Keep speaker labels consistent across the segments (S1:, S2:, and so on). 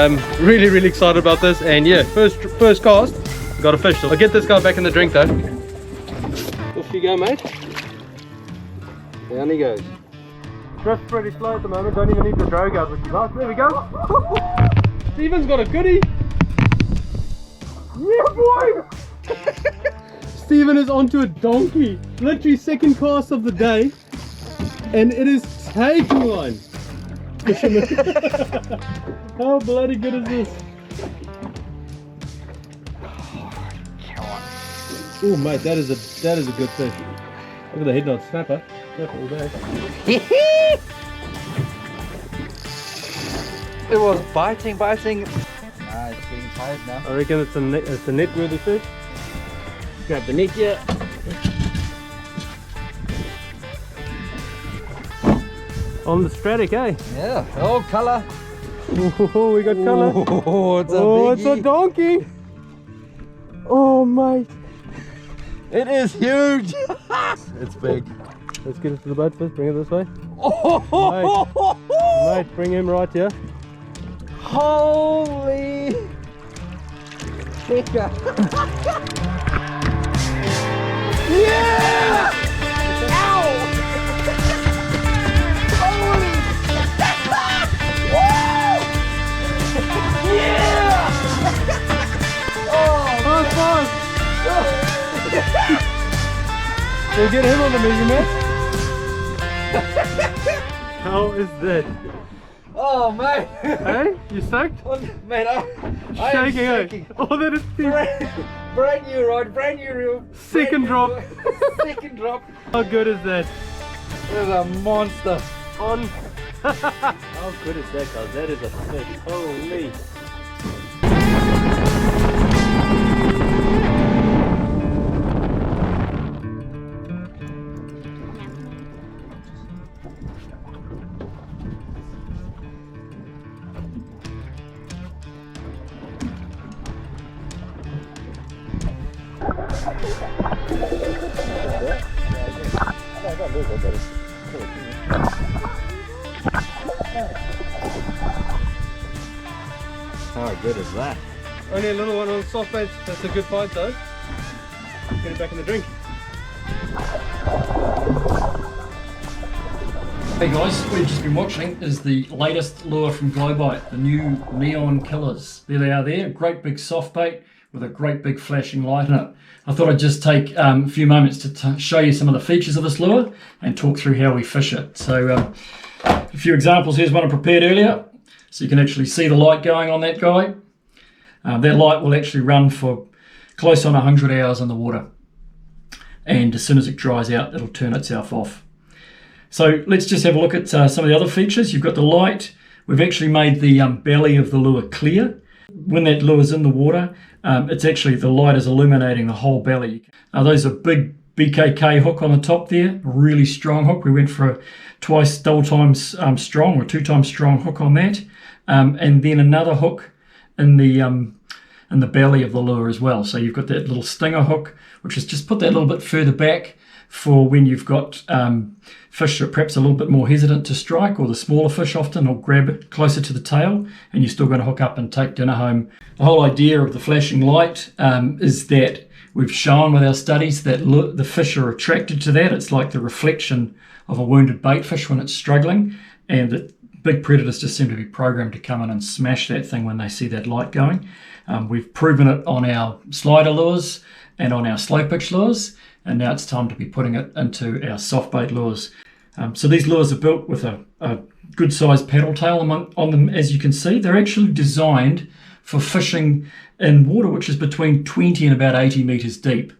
S1: I'm really excited about this, and yeah, first cast, got a fish. So I'll get this guy back in the drink though. Off you go, mate. Down he goes. Drift's pretty slow at the moment, don't even need the drag out, which is nice. There we go. Steven's got a goodie. Yeah, boy! Steven is onto a donkey. Literally second cast of the day, and it is taking one. How bloody good is this? Oh mate, that is a good fish. Look at the head knot snapper. Snap all day.
S2: It was biting. Ah, it's getting tired now.
S1: I reckon it's a net worthy fish. Grab the net here. On the Stratic, eh?
S2: Yeah. Oh, colour.
S1: Oh, we got colour.
S2: Oh,
S1: It's a donkey. Oh, mate.
S2: It is huge. It's big.
S1: Let's get it to the boat first. Bring it this way.
S2: Oh,
S1: Mate, bring him right here.
S2: holy kicker. Yeah! Ow! Holy! Woo! Yeah! Oh,
S1: We'll get him on the measurement. How is that?
S2: oh mate!
S1: Hey, you stoked?
S2: Mate, I am shaking.
S1: Oh, that is
S2: Brand new rod, brand new reel.
S1: Second drop.
S2: Second drop.
S1: How good is that?
S2: That is a monster.
S1: On. How good is that, guys? That is a fish. Holy.
S2: How good is that?
S1: Only a little one on soft baits. That's a good fight though. Get it back in the drink.
S3: Hey guys, what you've just been watching is the latest lure from Glowbite, the new Neon Killers. There they are there, a great big soft bait with a great big flashing light in it. I thought I'd just take a few moments to show you some of the features of this lure and talk through how we fish it. So a few examples. Here's one I prepared earlier, so you can actually see the light going on that guy. That light will actually run for close on 100 hours in the water, and as soon as it dries out it'll turn itself off. So let's just have a look at some of the other features. You've got the light. We've actually made the belly of the lure clear. When that lure's in the water, it's actually, the light is illuminating the whole belly. Those are big BKK hook on the top there, a really strong hook. We went for a double times strong or 2 times strong hook on that, and then another hook in the belly of the lure as well. So you've got that little stinger hook, which is just put that a little bit further back for when you've got fish that are perhaps a little bit more hesitant to strike, or the smaller fish often will grab it closer to the tail and you're still going to hook up and take dinner home. The whole idea of the flashing light is that we've shown with our studies that the fish are attracted to that. It's like the reflection of a wounded bait fish when it's struggling, and that big predators just seem to be programmed to come in and smash that thing when they see that light going. We've proven it on our slider lures and on our slow pitch lures, and now it's time to be putting it into our soft bait lures. So these lures are built with a good sized paddle tail on them, as you can see. They're actually designed for fishing in water which is between 20 and about 80 meters deep.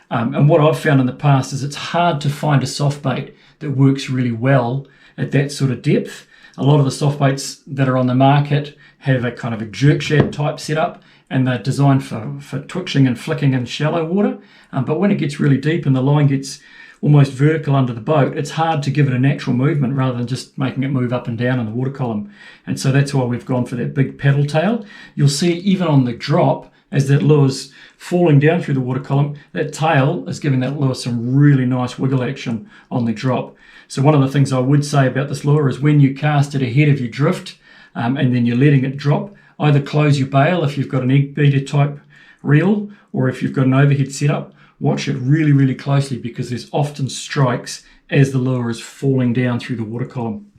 S3: And what I've found in the past is it's hard to find a soft bait that works really well at that sort of depth. A lot of the soft baits that are on the market have a kind of a jerk shad type setup, and they're designed for twitching and flicking in shallow water. But when it gets really deep and the line gets almost vertical under the boat, it's hard to give it a natural movement rather than just making it move up and down in the water column. And so that's why we've gone for that big paddle tail. You'll see even on the drop, as that lure's falling down through the water column, that tail is giving that lure some really nice wiggle action on the drop. So one of the things I would say about this lure is when you cast it ahead of your drift and then you're letting it drop, either close your bail if you've got an egg beater type reel, or if you've got an overhead setup, watch it really, really closely, because there's often strikes as the lure is falling down through the water column.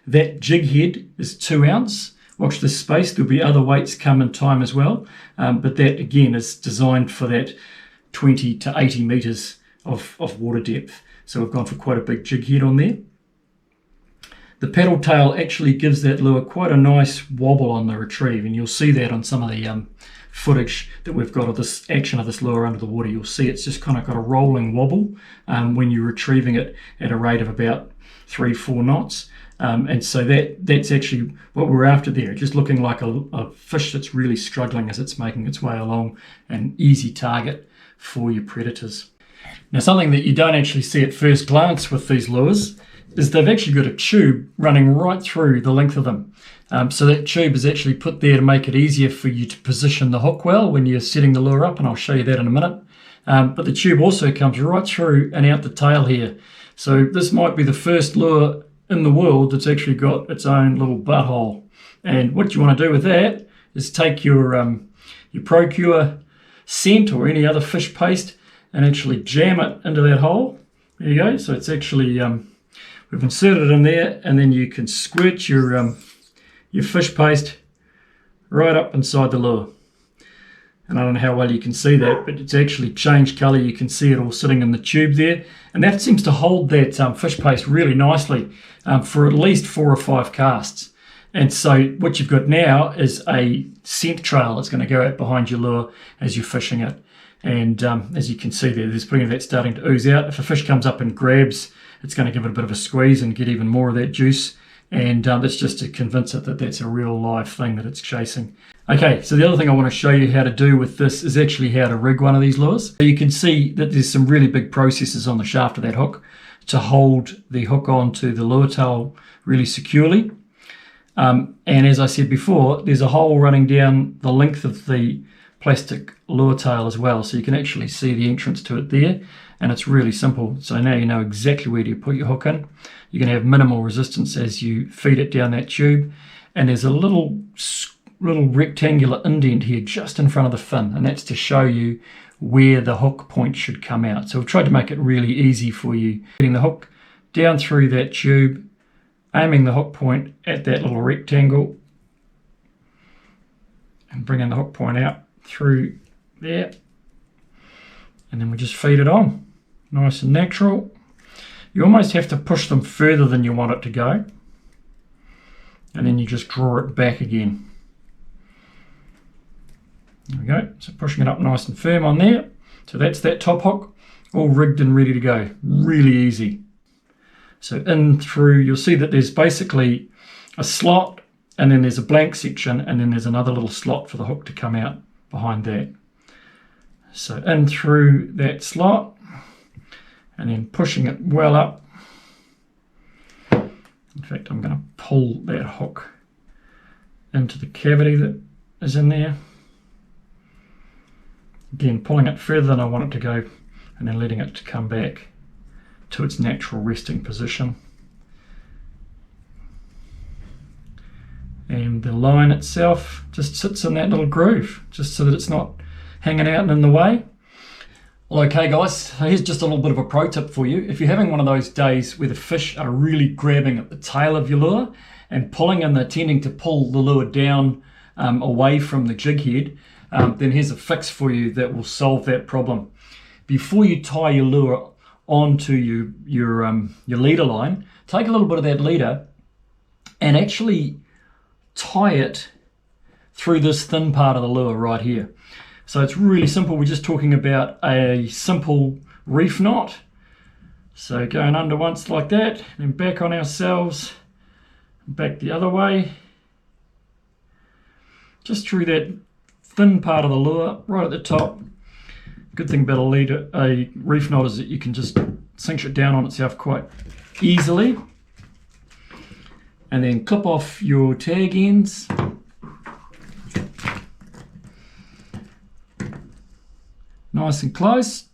S3: That jig head is 2 ounce. Watch this space, there'll be other weights come in time as well, but that again is designed for that 20 to 80 meters of water depth. So we've gone for quite a big jig head on there. The paddle tail actually gives that lure quite a nice wobble on the retrieve, and you'll see that on some of the footage that we've got of this action of this lure under the water. You'll see it's just kind of got a rolling wobble when you're retrieving it at a rate of about 3-4 knots. And so that's actually what we're after there, just looking like a fish that's really struggling as it's making its way along, an easy target for your predators. Now, something that you don't actually see at first glance with these lures is they've actually got a tube running right through the length of them. So that tube is actually put there to make it easier for you to position the hook well when you're setting the lure up, and I'll show you that in a minute. But the tube also comes right through and out the tail here. So this might be the first lure in the world that's actually got its own little butthole. And what you want to do with that is take your Procure scent or any other fish paste and actually jam it into that hole. There you go. So it's actually we've inserted it in there, and then you can squirt your fish paste right up inside the lure. And I don't know how well you can see that, but it's actually changed colour. You can see it all sitting in the tube there, and that seems to hold that fish paste really nicely for at least 4 or 5 casts. And so what you've got now is a scent trail that's going to go out behind your lure as you're fishing it. And as you can see there's plenty of that starting to ooze out. If a fish comes up and grabs, it's going to give it a bit of a squeeze and get even more of that juice. And that's just to convince it that that's a real live thing that it's chasing. Okay, so the other thing I want to show you how to do with this is actually how to rig one of these lures. So you can see that there's some really big processes on the shaft of that hook to hold the hook onto the lure tail really securely. And as I said before, there's a hole running down the length of the plastic lure tail as well, so you can actually see the entrance to it there, and it's really simple. So now you know exactly where to put your hook in. You're going to have minimal resistance as you feed it down that tube, and there's a little rectangular indent here just in front of the fin, and that's to show you where the hook point should come out. So we've tried to make it really easy for you. Getting the hook down through that tube, aiming the hook point at that little rectangle, and bringing the hook point out through there, and then we just feed it on nice and natural. You almost have to push them further than you want it to go, and then you just draw it back again. There we go. So pushing it up nice and firm on there. So that's that top hook all rigged and ready to go. Really easy. So in through, you'll see that there's basically a slot, and then there's a blank section, and then there's another little slot for the hook to come out behind that. So in through that slot, and then pushing it well up. In fact, I'm going to pull that hook into the cavity that is in there. Again, pulling it further than I want it to go, and then letting it to come back to its natural resting position. And the line itself just sits in that little groove, just so that it's not hanging out and in the way. Well, okay guys, here's just a little bit of a pro tip for you. If you're having one of those days where the fish are really grabbing at the tail of your lure and pulling, and they're tending to pull the lure down away from the jig head, then here's a fix for you that will solve that problem. Before you tie your lure onto your leader line, take a little bit of that leader and actually tie it through this thin part of the lure right here. So it's really simple. We're just talking about a simple reef knot. So going under once like that, then back on ourselves, back the other way, just through that thin part of the lure right at the top. Good thing about a reef knot is that you can just cinch it down on itself quite easily, and then clip off your tag ends. Nice and close.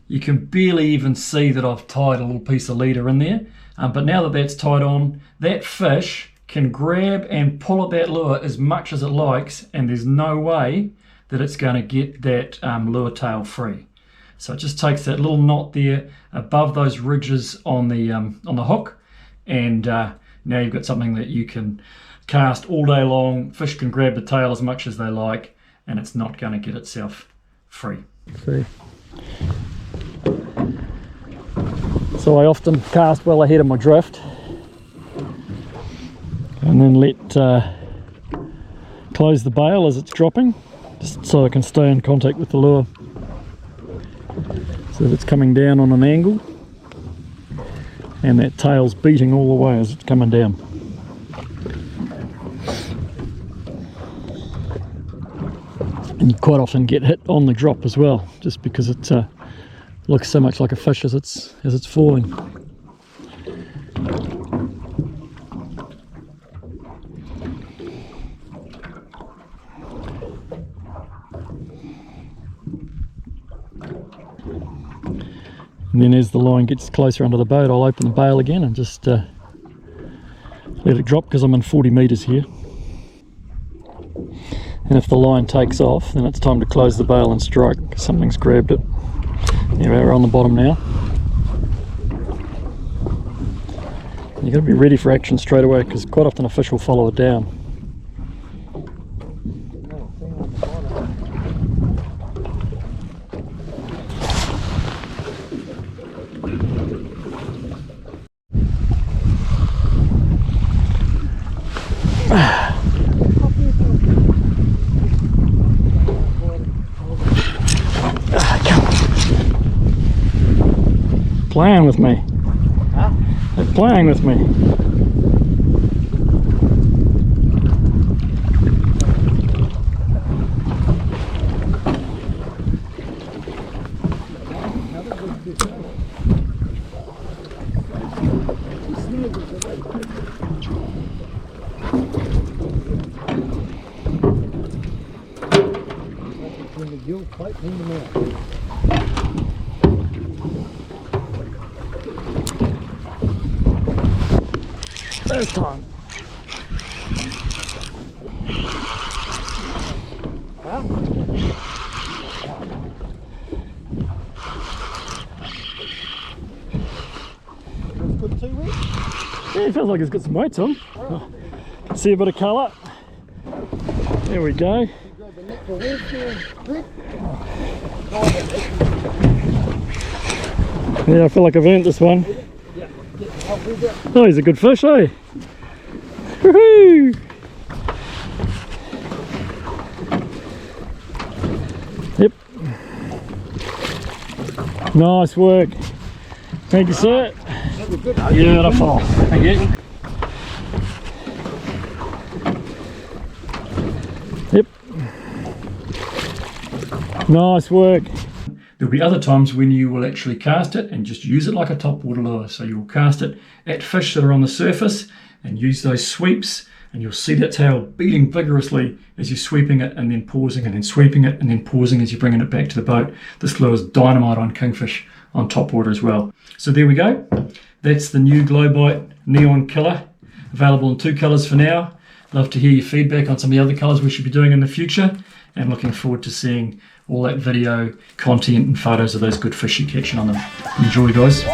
S3: You can barely even see that I've tied a little piece of leader in there, but now that that's tied on, that fish can grab and pull at that lure as much as it likes, and there's no way that it's going to get that lure tail free. So it just takes that little knot there above those ridges on the hook, and now you've got something that you can cast all day long. Fish can grab the tail as much as they like, and it's not going to get itself free.
S1: See.
S3: So I often cast well ahead of my drift, and then close the bail as it's dropping, just so I can stay in contact with the lure. So that it's coming down on an angle, and that tail's beating all the way as it's coming down. And you quite often get hit on the drop as well, just because it looks so much like a fish as it's falling. And then as the line gets closer under the boat, I'll open the bail again and just let it drop, because I'm in 40 metres here. And if the line takes off, then it's time to close the bail and strike, because something's grabbed it. There we're on the bottom now. You've got to be ready for action straight away, because quite often a fish will follow it down. Playing with me.
S2: Huh?
S3: They're playing with me. First time.
S2: Huh? It's good 2 weeks.
S3: Yeah, it feels like it's got some weights on. Oh, can see a bit of colour. There we go. Yeah, I feel like I've earned this one. Oh, he's a good fish, eh? Woohoo! Yep. Nice work. Thank you, sir. Beautiful. Thank you. Yep. Nice work. There'll be other times when you will actually cast it and just use it like a topwater lure. So you'll cast it at fish that are on the surface and use those sweeps, and you'll see that tail beating vigorously as you're sweeping it and then pausing, and then sweeping it and then pausing as you're bringing it back to the boat. This lure is dynamite on kingfish on topwater as well. So there we go. That's the new Glowbite Neon Killer, available in 2 colours for now. Love to hear your feedback on some of the other colours we should be doing in the future, and looking forward to seeing all that video content and photos of those good fish you're catching on them. Enjoy, guys.